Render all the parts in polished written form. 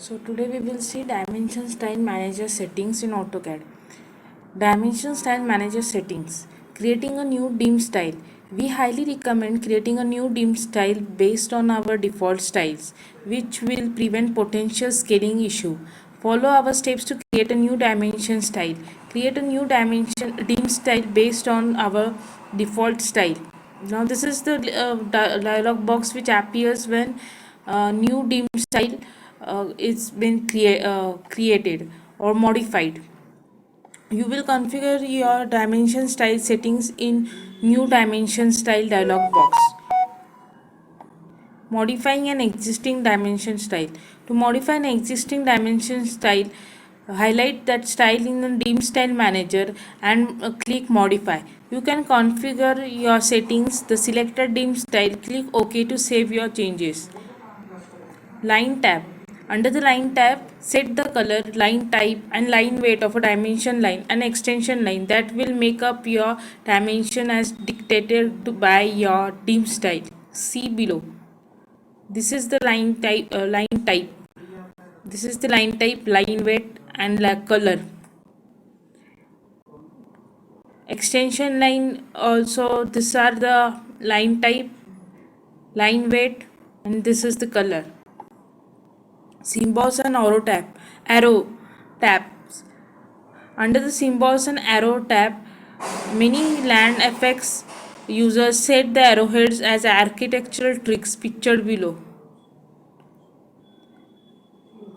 So today we will see Dimension Style Manager settings in AutoCAD. Dimension Style Manager settings. Creating a new dim style. We highly recommend creating a new dim style based on our default styles, which will prevent potential scaling issue. Follow our steps to create a new dimension style. Create a new dimension dim style based on our default style. Now this is the dialog box which appears when new dim style is been created or modified. You will configure your dimension style settings in new dimension style dialog box. Modifying an existing dimension style. To modify an existing dimension style, highlight that style in the dim style manager and click modify. You can configure your settings, the selected dim style, click OK to save your changes. Line tab. Under the line tab, set the color, line type and line weight of a dimension line and extension line that will make up your dimension as dictated by your dim style. See below. This is the line type. This is the line type, line weight and color. Extension line also. These are the line type, line weight, and this is the color. Symbols and arrow tabs. Under the symbols and arrow tab, many land effects users set the arrowheads as architectural tricks pictured below.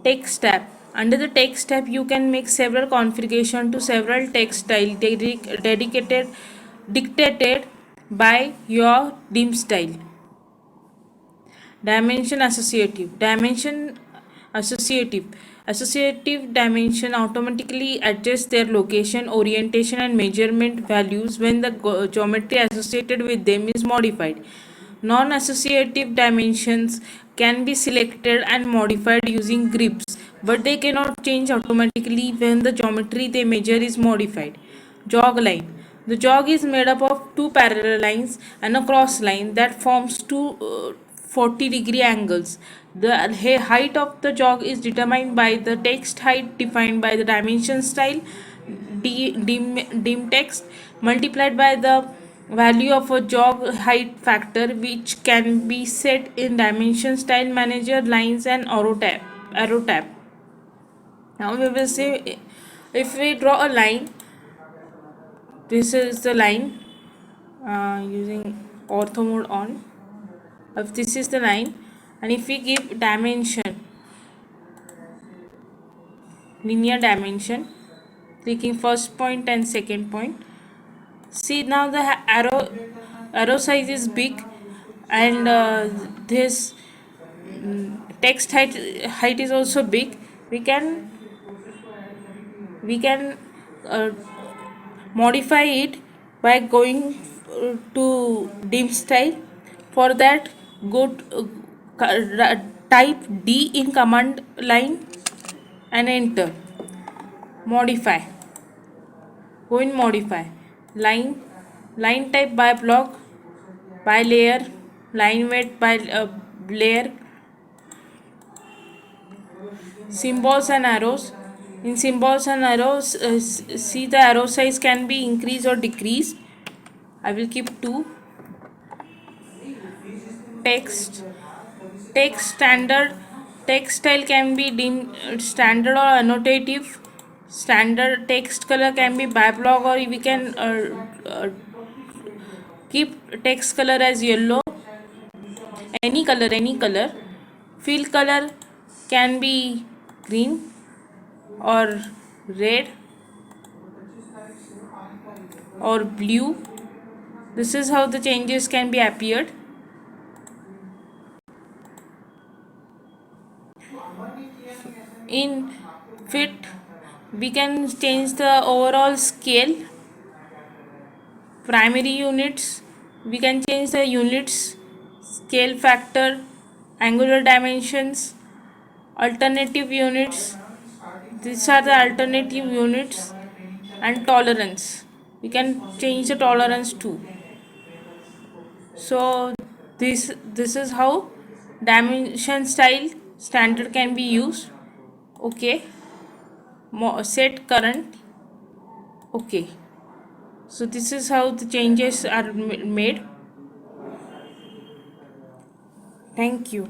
Text tab. Under the text tab, you can make several configurations to several text style dictated by your dim style. Associative dimension automatically adjusts their location, orientation and measurement values when the geometry associated with them is modified. Non-associative dimensions can be selected and modified using grips, but they cannot change automatically when the geometry they measure is modified. Jog line. The jog is made up of two parallel lines and a cross line that forms two 40-degree angles. The height of the jog is determined by the text height defined by the dimension style dim text multiplied by the value of a jog height factor, which can be set in dimension style manager lines and arrow tab. Now we will say, if we draw a line, this is the line using ortho mode on. If this is the line, and if we give dimension, linear dimension, clicking first point and second point, see now the arrow size is big, and this text height is also big. We can modify it by going to dim style. For that, go to, type D in command line and enter. Modify. Go in modify. Line type by block, by layer, line weight by layer. Symbols and arrows. In symbols and arrows, see the arrow size can be increased or decreased. I will keep 2. Text standard. Text style can be standard or annotative. Standard text color can be by block, or we can keep text color as yellow. Any color. Fill color can be green or red or blue. This is how the changes can be appeared. In fit, we can change the overall scale, primary units. We can change the units, scale factor, angular dimensions, alternative units. These are the alternative units, and tolerance. We can change the tolerance too. So this is how dimension style standard can be used. Okay. Set current. Okay. So this is how the changes are made. Thank you.